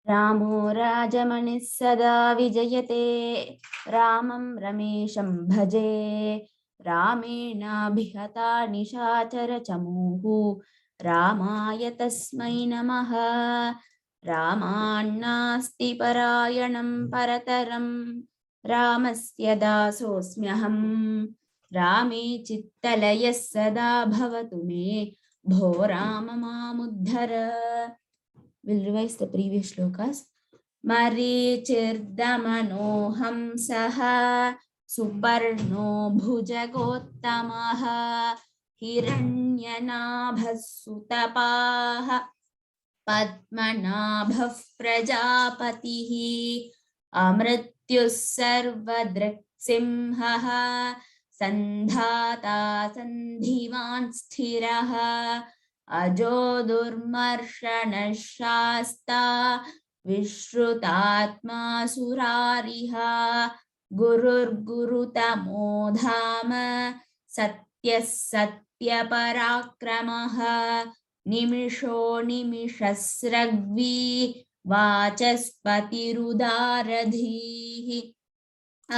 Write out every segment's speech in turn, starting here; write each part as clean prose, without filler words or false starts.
रामो राजमणिः सदा विजयते रामं रमेशं भजे रामेणाभिहता निशाचरचमूः रामाय तस्मै नमः रामान्नास्ति परायणं परतरं रामस्य दासोऽस्म्यहं रामे चित्तलयः सदा भवतु मे भो Ram मामुद्धर. We'll revise the previous shlokas. मरीचिर्दमनोऽहं सः सुपर्णो भुजगोत्तमः हिरण्यनाभः सुतपाः पद्मनाभः प्रजापतिः अमृत्युः सर्वदृक्सिंहः सन्धाता सन्धिवान् स्थिरः अजो दुर्मर्षणः शास्ता विश्रुतात्मा सुरारिः गुरुर्गुरुतमो धाम सत्यः सत्यपराक्रमः निमिषो निमिषस्रग्वी वाचस्पतिरुदारधीः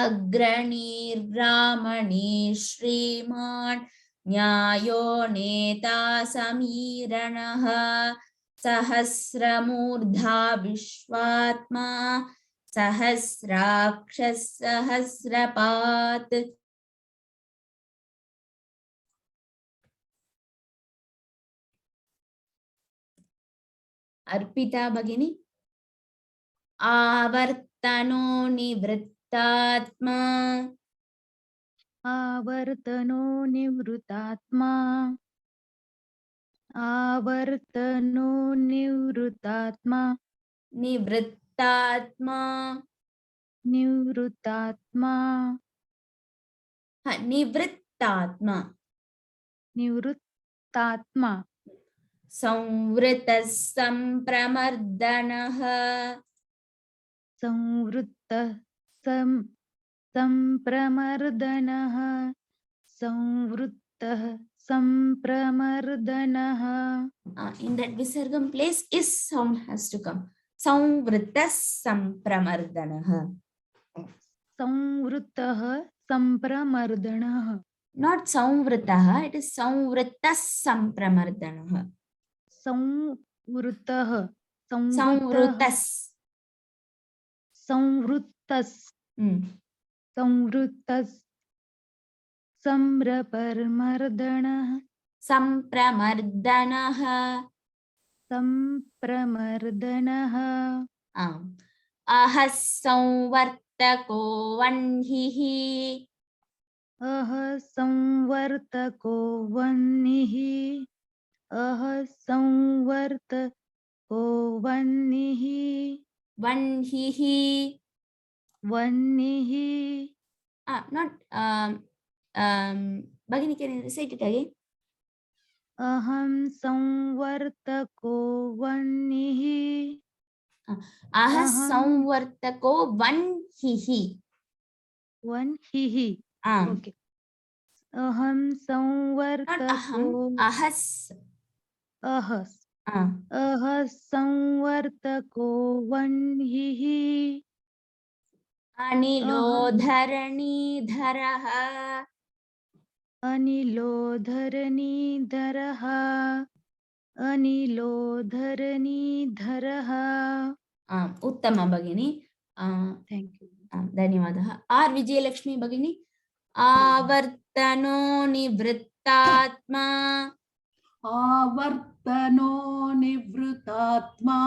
अग्रणीर्ब्राह्मणी श्रीमान् न्यायो नेता समीरणः सहस्रमूर्धा विश्वात्मा सहस्राक्षः सहस्रपात्. अर्पिता भगिनी. आवर्तनो निवृत्तात्मा आवर्तनो निवृत्तात्मा आवर्तनो निवृत्तात्मा निवृत्तात्मा निवृत्तात्मा निवृत्तात्मा निवृत्तात्मा संवृतः संप्रमर्दनः संवृत्तः संप्रमर्दनः संवृत्तः संप्रमर्दनः. In that visargam place is sound has to come. संवृतः संप्रमर्दनः. संवृत्तः संप्रमर्दनः. Not संवृतः, it is संवृतः संप्रमर्दनः. संवृत्तः संवृतः संवृत्तः संवृत्तः संप्रमर्दनः संप्रमर्दनः संप्रमर्दनः. अहः संवर्तको वह्निः अह संवर्तको वह्निः अह संवर्तको वह्निः वह्निः वह्निः. not Bhagini, can you recite it again? अहं संवर्तको वह्निः अहः संवर्तको वह्निः वह्निः. ओके. अहं संवर्तको अहस् अहस् अह संवर्तको वह्निः अनिलो धरणीधरः अनिलो धरणीधरः अनिलो धरणीधरः. उत्तम भगिनी. Thank you. धन्यवादः. आर् विजयलक्ष्मी भगिनी. आवर्तनो निवृत्तात्मा आवर्तनो निवृत्तात्मा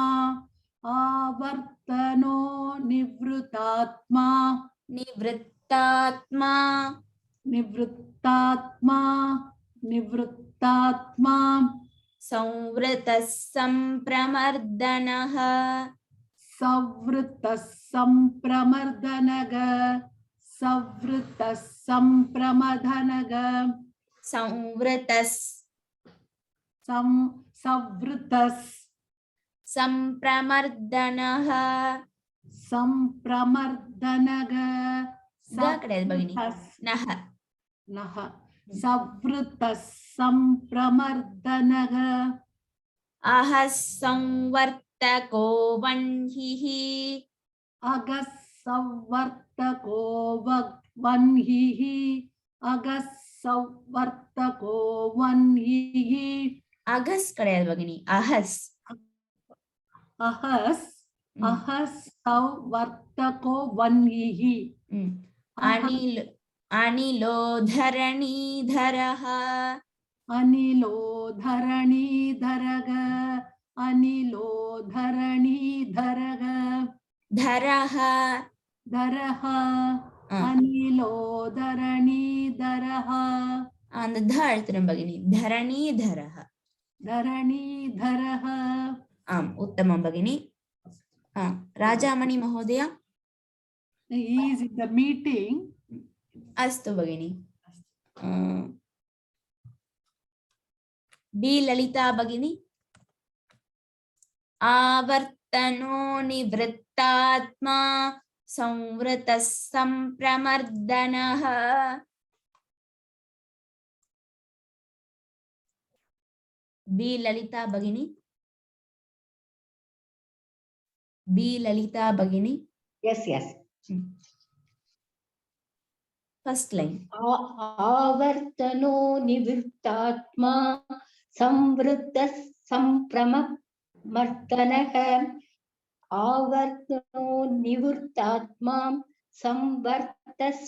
आवर्तनो निवृत्तात्मा निवृत्तात्मा निवृत्तात्मा निवृत्तात्मा संवृतः संप्रमर्दनः संवृतः संप्रमर्दनः संवृतः संप्रमर्दनः संवृतः संवृतः संप्रमर्दनः संप्रमर्दनः नः नः संवृतः संप्रमर्दनः अहः संवर्त संवर्तको वह्निः अगः संवर्तको वह्निः अगः संवर्तको वह्निः अगस् कडेयदु भगिनी अहस् अहस् अहस् संवर्तको वह्निः अनिल अनिलो धरणीधरः अनिलो धरणीधरः अनिलो धरणीधरः धरः धरः अनिलो धरणीधरः அந்த ध எழுத்துறோம் भगिनी धरणीधरः धरणीधरः आम् उत्तमं भगिनी राजामणि महोदय he is in the meeting अस्तु भगिनी बी ललिता भगिनी आवर्तनो निवृत्तात्मा संवृतः संप्रमर्दनः बी ललिता भगिनी Yes, yes. फर्स्ट लाइन आवर्तनो निवृत्तात्मा संवृत्तः संप्रमर्दनः आवर्तनो निवृत्तात्मा संवर्तः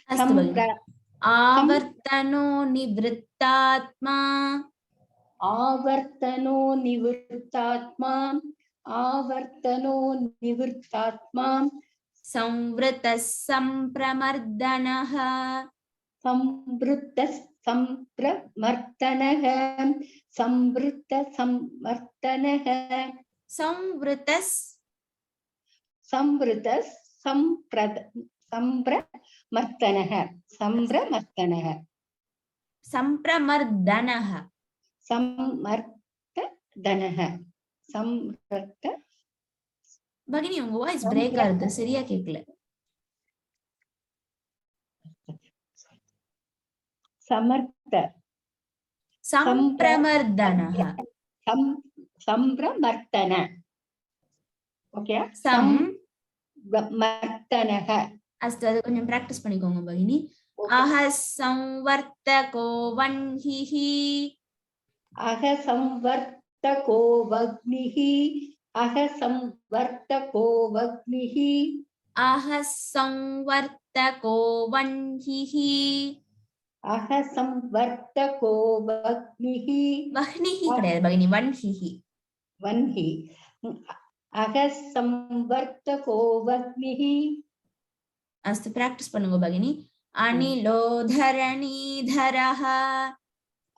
अस्तु भगिनी आवर्तनो निवृत्तात्मा आवर्तनो निवृत्तात्मा संवृतः संप्रमर्दनः संवृत्तः संप्रमर्दनः भगिनी उंग वॉइस ब्रेक ஆகுது சரியா கேக்கல संप्रमर्दनः संप्रमर्दन ओके संप्रमर्दनः अस्तु அது கொஞ்சம் பிராக்டீஸ் பண்ணிக்கோங்க भगिनी अह संवर्तको वह्निः अह संवर्तको वह्निः अह संवर्तको वह्निः अह संवर्तको वह्निः अह संवर्तको वह्निः वह्निः கிடையாது भगिनी वह्निः वह्निः अह संवर्तको वह्निः अस्तु प्रैक्टिस பண்ணுங்க भगिनी अनिलो धरणीधरः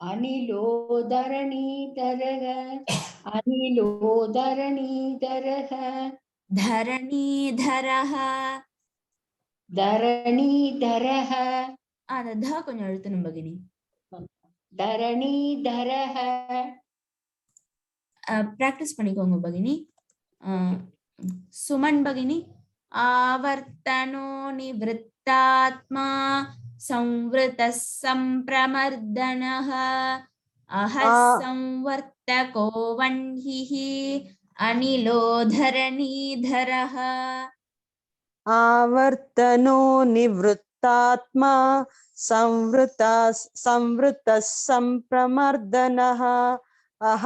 अनिलो धरणीधरः अनिलो धरणीधरः धरणीधरः धरणीधरः அந்த ध கொஞ்சம் எழுதணும் भगिनी धरणीधरः प्रैक्टिस பண்ணிக்கோங்க भगिनी सुमन भगिनी आवर्तनो निवृत्तात्मा संवृतः संप्रमर्दनः अह संवर्तको वह्निः अनिलो धरणीधरः आवर्तनो निवृत्तात्मा संवृतः संप्रमर्दनः अह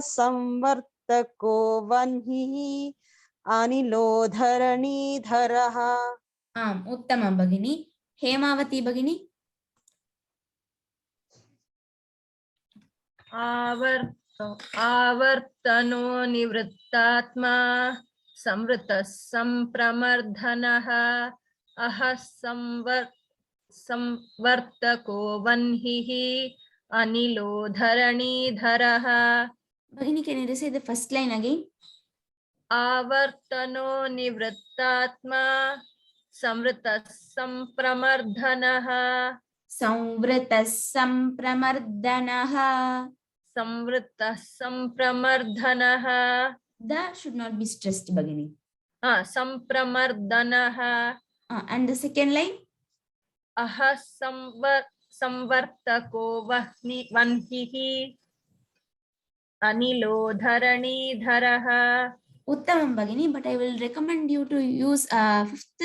संवर्तको वह्निः अनिलो धरणीधरः आम् उत्तमं भगिनी हेमावती भगिनी आवर्तनो निवृत्तात्मा संवृतः संप्रमर्दनः अह संवर्तको वह्निः अनिलो धरणीधरः भगिनी can you say the first line again आवर्तनो निवृत्तात्मा संवृतः संप्रमर्दनः संवृतः संप्रमर्दनः the should not be stressed भगिनी संप्रमर्दनः and the second line अह संवर्तको वह्निः अनिलो धरणीधरः. Uttamam Bhagini, but I will recommend you to use fifth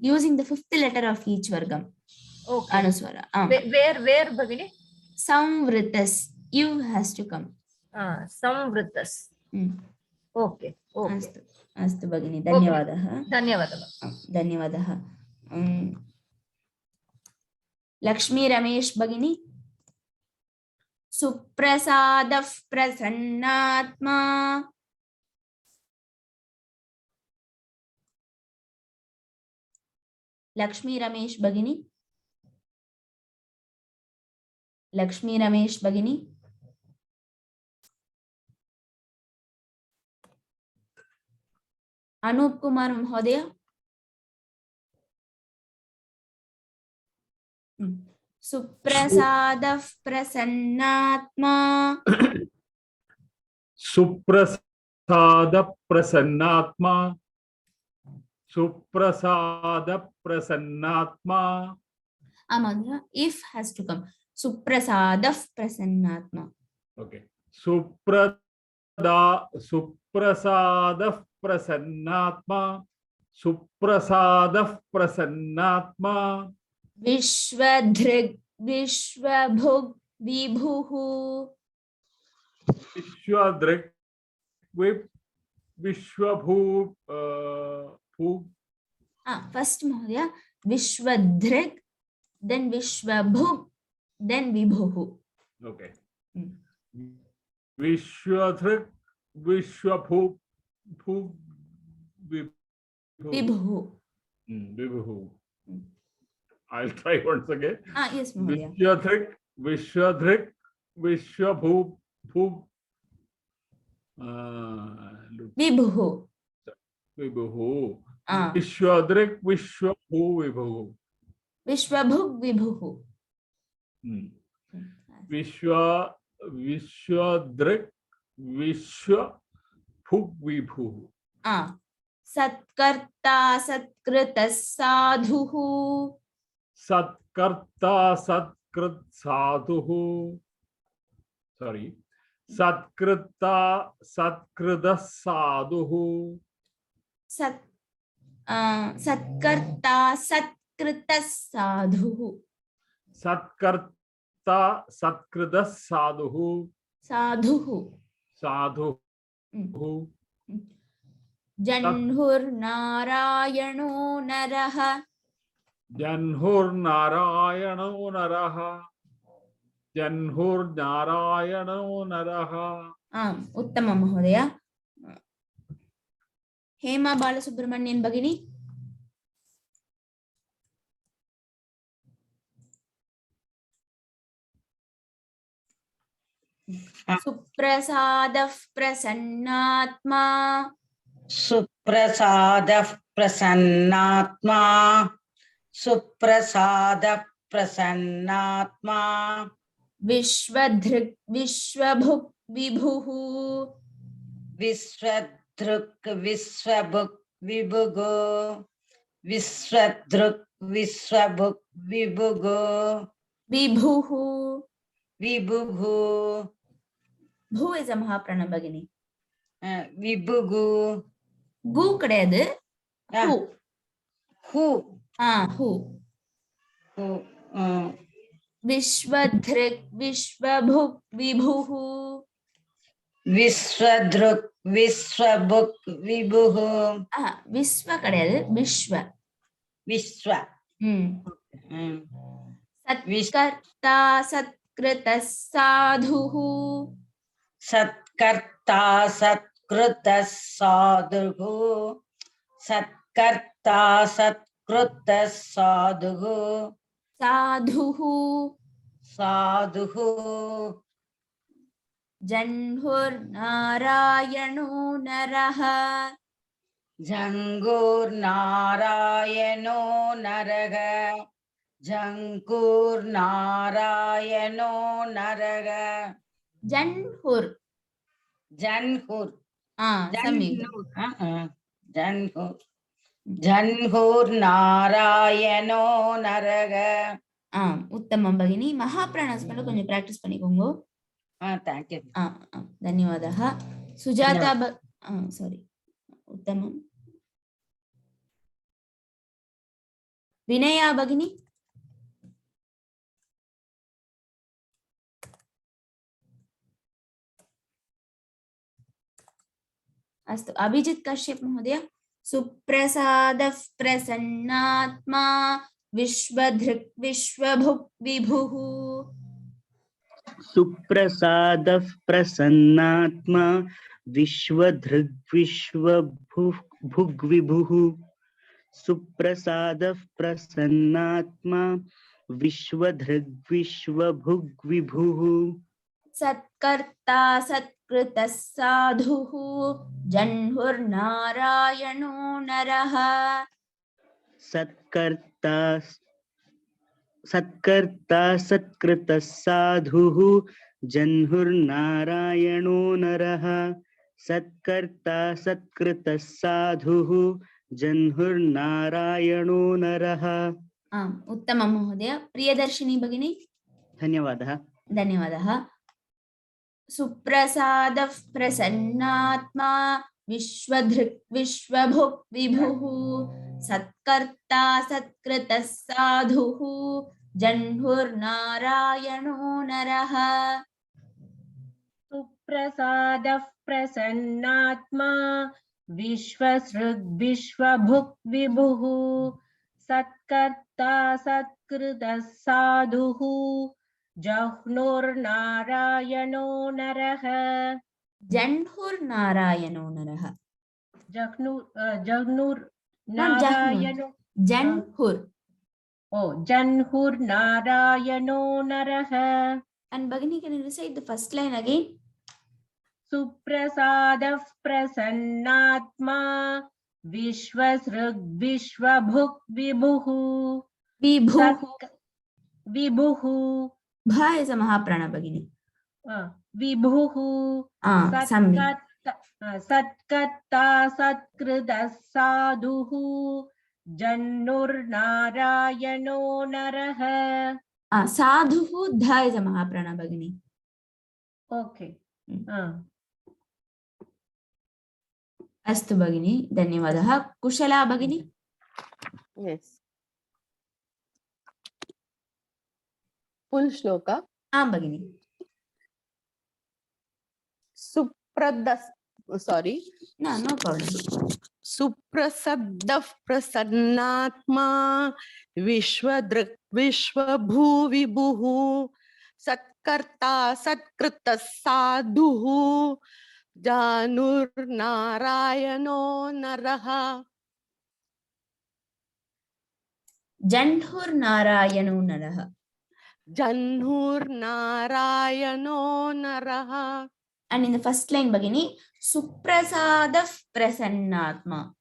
using the fifth letter of each vargam. Okay. Anuswara. Where Bhagini? Samvritas. You has to come. Samvritas. Okay. Okay. Astu. Astu Bhagini. Dhanyavadah. Dhanyavadah. Dhanyavadah. Lakshmi Ramesh Bhagini. Suprasadav prasannatma. Lakshmi Ramesh Bhagini. Lakshmi Ramesh Bhagini. Anup Kumar Mahodaya. Suprasadav prasannatma. Suprasada prasannatma. Suprasada prasannatma. Amadha, if has to come. Suprasadav prasannatma. Okay. Suprasada prasannatma. Suprasada prasannatma. Vishwadhrig Vishwabhug Vibhuhu. Vishwadhrig Vishwabhu First Mahodaya, Vishwadhrig, then Vishwabhug, then Vibhuhu. Okay. Vishwadhrig Vishwabhu Vibhuhu. Vibhuhu. I'll try once again. Yes, Mahodaya. Vishwadhrig Vishwabhu Vibhuhu. Vibhuhu. Vishwadhrig Vishwabhu Vibhuhu. Vishwabhug Vibhuhu. Vishwadhrig Vishwabhug Vibhuhu. Satkarta Satkrita Sadhuhu. Satkarta Satkrit Sadhuhu. Sorry. Satkrita Satkrita Sadhuhu. Satkarta Satkrita Sadhuhu. Satkarta Satkrita Sadhuhu. Sadhuhu. Sadhuhu. Janhur Narayano Naraha. Janhur Narayano Naraha. Janhur Narayano Naraha. Uttama Mahodaya. Hema Balasubramanian Bhagini. Suprasadav prasannatma. Suprasada prasannatma. Suprasada prasannatma. Vishwadhrig Vishwabhuk Vibhuhu. Vishwadhruk Vishwabhuk Vibhugu. Vishwadhruk Vishwabhuk Vibhugu. Vibhuhu. Vibhugu. Bhu is a Mahaprana Bhagini. Vibhugu. Gu kadayadu. Who. Who. Who. Who. Vishwadhrig Vishwabhuk Vibhuhu. Vishwadhruk Vishwabhuk Vibhugu. Vishwa kadayadu. Vishwa. Vishwa. Satkarta Satkrita Sadhuhu. Satkarta Satkrita Sadhuhu. Satkarta Satkrita Sadhuhu. Sadhuhu. Sadhuhu. Janhur Narayano Naraha. Jangur Narayano Naraha. Jangur Narayano Naraha. Janhur. Janhur. Sami. Janhur. जह्नुर्नारायणो नरः उत्तमं भगिनी महाप्राणस्मरणं கொஞ்சம் practice பண்ணிக்கோங்க thank you धन्यवादः Sujata sorry उत्तमं विनया भगिनी अस्तु अभिजित् कश्यप महोदय सुप्रसादः प्रसन्नात्मा विश्वधृक् विश्वभुक् विभुः सुप्रसादः प्रसन्नात्मा विश्वधृग्विश्वभुग्विभुः सुप्रसादः प्रसन्नात्मा विश्वधृग्विश्वभुग्विभुः सत्कर्ता सत्कृतः साधुः जह्नुर्नारायणो नरः सत्कर्ता सत्कृतः साधुः जह्नुर्नारायणो नरः सत्कर्ता सत्कृतः साधुः जह्नुर्नारायणो नरः उत्तमं महोदय प्रियदर्शिनी भगिनी धन्यवादः धन्यवादः सुप्रसादः प्रसन्नात्मा विश्वधृक् विश्वभुक् विभुः सत्कर्ता सत्कृतः साधुः जह्नुर्नारायणो नरः सुप्रसादः प्रसन्नात्मा विश्वसृग् विश्वभुक् विभुः सत्कर्ता सत्कृतः साधुः जह्नुर्नारायणो नरः जह्नुर्नारायणो नरः जह्नुर्नारायणो जह्नुर्नारायणो नरः and Bhagini can you recite the first line again सुप्रसादः प्रसन्नात्मा विश्वसृग् विश्वभुक् विभुः विभुः भा is a महाप्राण Bhagini विभुः सत्कर्ता सत्कृतः साधुः जह्नुर्नारायणो नरः साधुः ध is a महाप्राण Bhagini ओके अस्तु भगिनी धन्यवादः कुशला भगिनी Yes. Full shloka. भगिनी Sorry. no problem सुप्रसद्दः प्रसन्नात्मा विश्वधृक् विश्वभुविभुः सत्कर्ता सत्कृतः साधुः जह्नुर्नारायणो नरः जह्नुर्नारायणो नरः जह्नुर्नारायणो नरः and in the first line Bhagini suprasadah prasannatma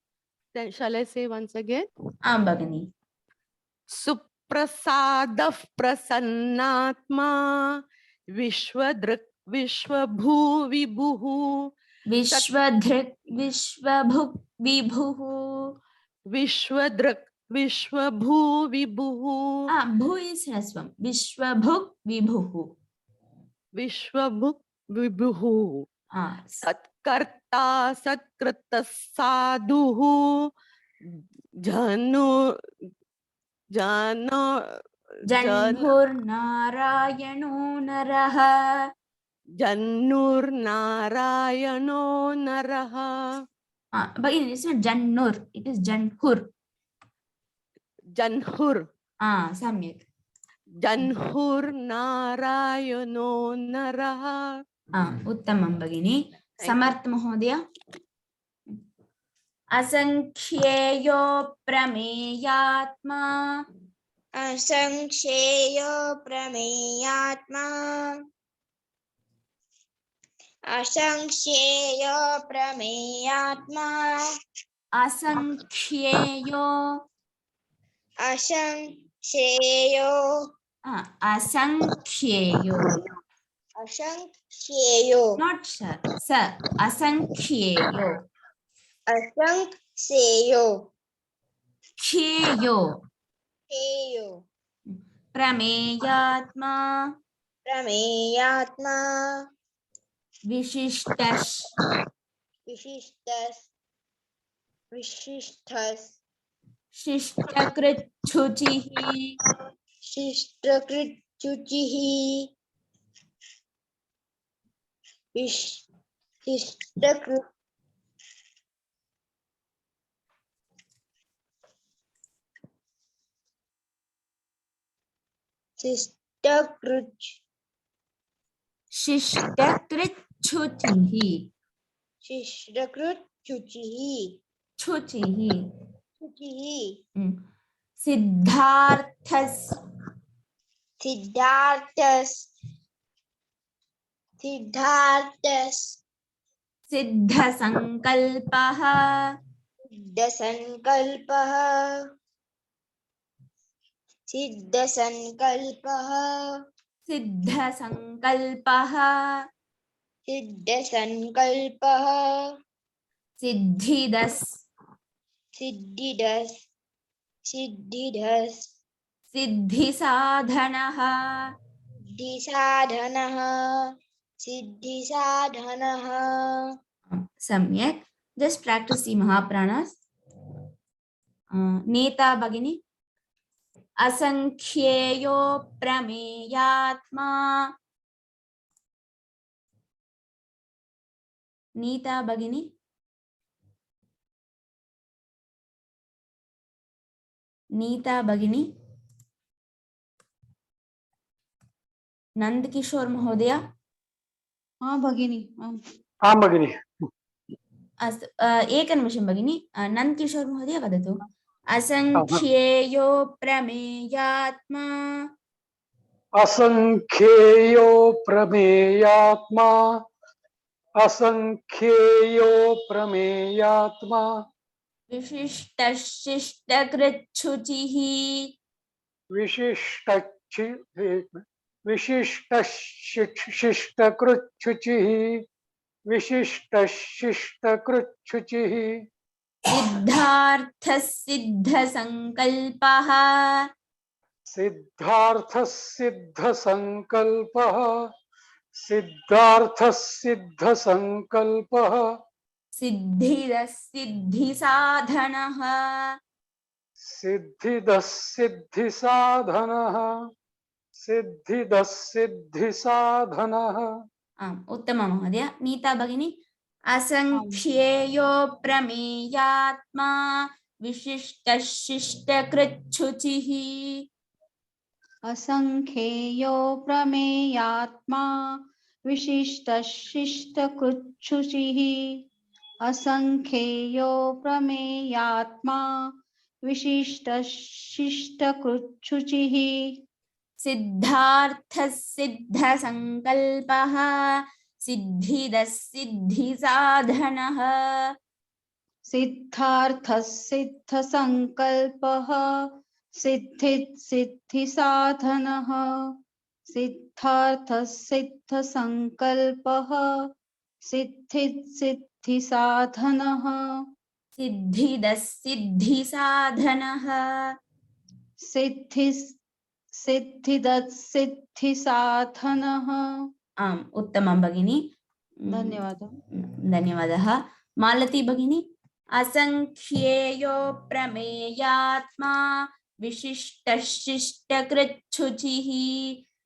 Then shall I say once again? Bhagini सुप्रसादः प्रसन्नात्मा विश्वधृक् विश्वभुविभुः विश्वधृक् विश्वभुक् विभुः विश्वधृक् विश्वभुविभुः भू is ह्रस्वम् विश्वभुक् विभुः विश्वभुक् विभुः सत्कर्ता सत्कृतः साधुः जह्नुर्नारायणो नरः जह्नुर्नारायणो नरः Bhagini it's not jannur it is janhur जह्नुर् सम्यक् जह्नुर्नारायणो नरः उत्तमं भगिनी समर्थ महोदय असंख्येयो प्रमेयात्मा असंख्येयो प्रमेयात्मा असंख्येयो प्रमेयात्मा असंख्येयो असंख्येयो असंख्येयो असंख्येयो not sir asанkhyeyo असंख्येयो ख्येयो हेयो प्रमेयात्मा प्रमेयात्मा विशिष्टः विशिष्टस् विशिष्टस् शिष्टकृत् शुचिः शिष्टकृत् शुचिः शिष्टकृत् शिष्टकृत् शिष्टकृत् शुचिः शिष्टकृत् शुचिः शुचिः शुचिः सिद्धार्थस् सिद्धार्थस् सिद्धार्थस् सिद्धसङ्कल्पः सिद्धसङ्कल्पः सिद्धसङ्कल्पः सिद्धसङ्कल्पः सिद्धसङ्कल्पः सिद्धिदस् सिद्धिदस् सिद्धिदस् सिद्धिसाधनः सिद्धिसाधनः सिद्धिसाधनः सम्यक् जस्ट practice the महाप्राणास नेता भगिनी असंख्येयो प्रमेयात्मा नीता भगिनी नीता भगिनी नंद किशोर महोदय हाँ भगिनी आं भगिनि अस्तु एकनिमिषं भगिनी नंद किशोर महोदय वदतु असंख्येयो प्रमेयात्मा असंख्येयो प्रमेयात्मा असंख्येयो प्रमेयात्मा विशिष्टशिष्टकृच्छुचिः विशिष्टशिष्टकृच्छुचिः विशिष्टशिष्टकृच्छुचिः सिद्धार्थसिद्धसङ्कल्पः सिद्धार्थसिद्धसङ्कल्पः सिद्धार्थसिद्धसङ्कल्पः सिद्धिदसिद्धिसाधनः सिद्धिदसिद्धिसाधनः सिद्धिदसिद्धिसाधनः आम् उत्तमं महोदय नीता भगिनी असंख्येयो प्रमेयात्मा विशिष्टशिष्टकृच्छुचिः असंख्येयो प्रमेयात्मा विशिष्टशिष्टकृच्छुचिः असंख्येयो प्रमेयात्मा विशिष्टशिष्टकृच्छुचिः सिद्धार्थसिद्धसङ्कल्पः सिद्धिदसिद्धिसाधनः सिद्धार्थसिद्धसङ्कल्पः सिद्धिसाधनः सिद्धार्थसिद्धसङ्कल्पः सिद्धिसाधनः सिद्धिदसिद्धिसाधनः सिद्धिदसिद्धिसाधनः आम् उत्तमं भगिनी धन्यवादः धन्यवादः मालती भगिनी असंख्येयो प्रमेयात्मा विशिष्टशिष्टकृच्छुचिः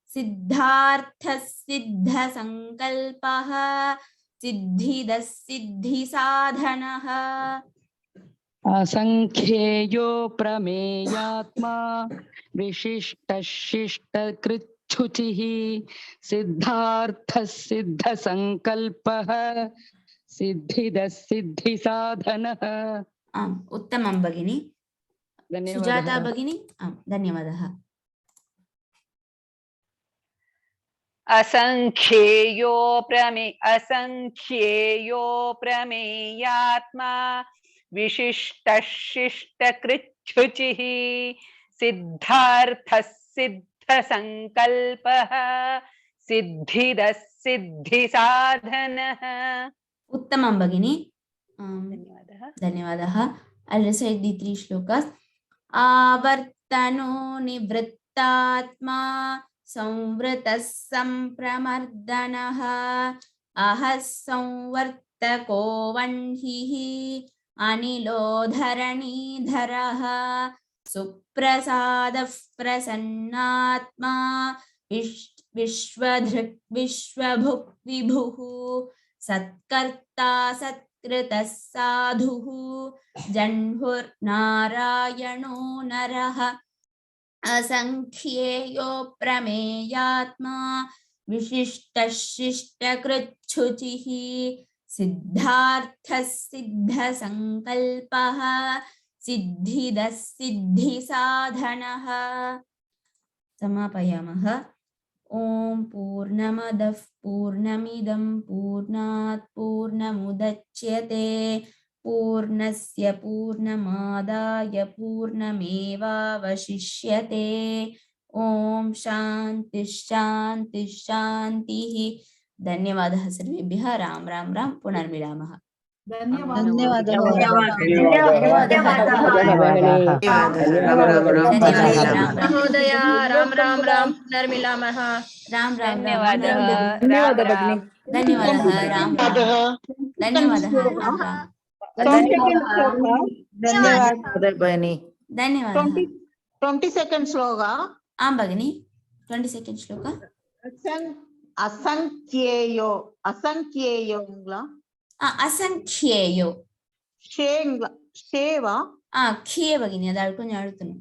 सिद्धार्थसिद्धसङ्कल्पः सिद्धिदसिद्धिसाधनः असंख्येयो प्रमेयात्मा विशिष्टशिष्टकृच्छुचिः सिद्धार्थसिद्धसङ्कल्पः सिद्धिदसिद्धिसाधनः आम् उत्तमं भगिनी सुजाता भगिनी आम् धन्यवादः असंख्येयो प्रमेयात्मा विशिष्टशिष्टकृच्छुचिः सिद्धार्थसिद्धसङ्कल्पः सिद्धिदसिद्धिसाधनः उत्तमं भगिनी धन्यवादः धन्यवादः I'll recite the 3 shlokas आवर्तनो निवृत्तात्मा संवृतः संप्रमर्दनः अहः संवर्तको वह्निः अनिलो धरणीधरः सुप्रसादः प्रसन्नात्मा विश्वधृक् विश्वभुक् विभुः सत्कर्ता सत्कृतः साधुः जह्नुर्नारायणो नरः असंख्येयो प्रमेयात्मा विशिष्टः शिष्टकृच्छुचिः सिद्धार्थः सिद्धसंकल्पः सिद्धिदः सिद्धिसाधनः। समापयामः। ओम पूर्णमदः पूर्णमिदं पूर्णात् पूर्णमुदच्यते पूर्णस्य पूर्णमादाय पूर्णमेवावशिष्यते। ओम शांति शांति शांतिः। धन्यवादः सर्वेभ्यः। राम राम राम। पुनर्मिलामः। धन्यवादः महोदय राम राम राम पुनर्मिलामः। राम राम धन्यवादः धन्यवादः राम राम राम धन्यवादः राम राम धन्यवादः 20 seconds sloga. आं भगिनी 20 सेकेंड श्लोक असंख्येयो असंख्येयो शेवा खिये भगिनी अदु कोंచెం అడుగుతున్నా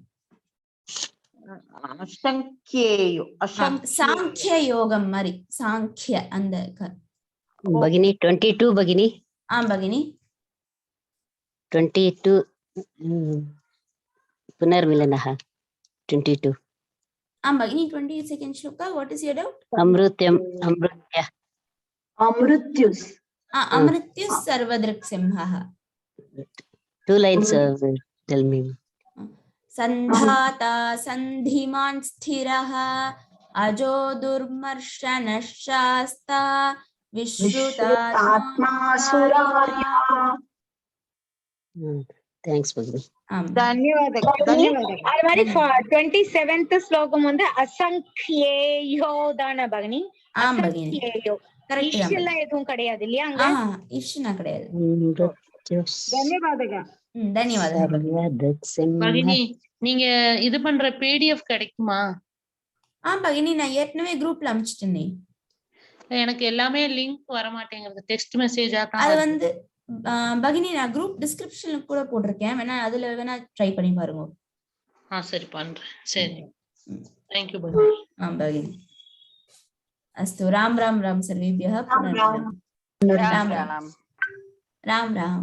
असंख्येयो సాంఖ్య యోగం మరి సాంఖ్య అంద भगिनी 22 भगिनी आं भगिनी 22 पुनर्मिलनः 22 आं भगिनी 20 सेकेंड श्लोक व्हाट इज योर डाउट अमृत्यम् अमृत्युस् अमृत्युः सर्वदृक् सिंहः 2 lines tell me संधाता संधिमान् स्थिरः अजो दुर्मर्शन शास्ता विश्रुतात्मा सुरार्यः। thanks भगिनी అది మరి 27th శ్లోకం ఉంది அசங்கியேயோ தான பகினி ஆம் பகினி அசங்கியேயோ கரெக்ட் ஈஷெல்லாம் எதுவும் கிடையாது இல்லையா அங்க ஈஷனா கிடையாது धन्यवादः பகினி நீங்க இது பண்ற பிடிஎஃப் கிடைக்குமா? பகினி நான் ஏற்கனவே குரூப்ல அனுப்பிச்சிட்டேனே. எனக்கு எல்லாமே லிங்க் வர மாட்டேங்குது. டெக்ஸ்ட் மெசேஜா தான் அது வந்து பகினி நான் குரூப் டிஸ்கிரிப்ஷன்ல கூட போட்டுருக்கேன். வேணா அதுல வேணா ட்ரை பண்ணி பாருங்க. சரி பண்றேன். சரி. थैंक यू பகினி. பகினி. अस्तु राम राम राम सर्वेभ्यः। राम राम। राम राम।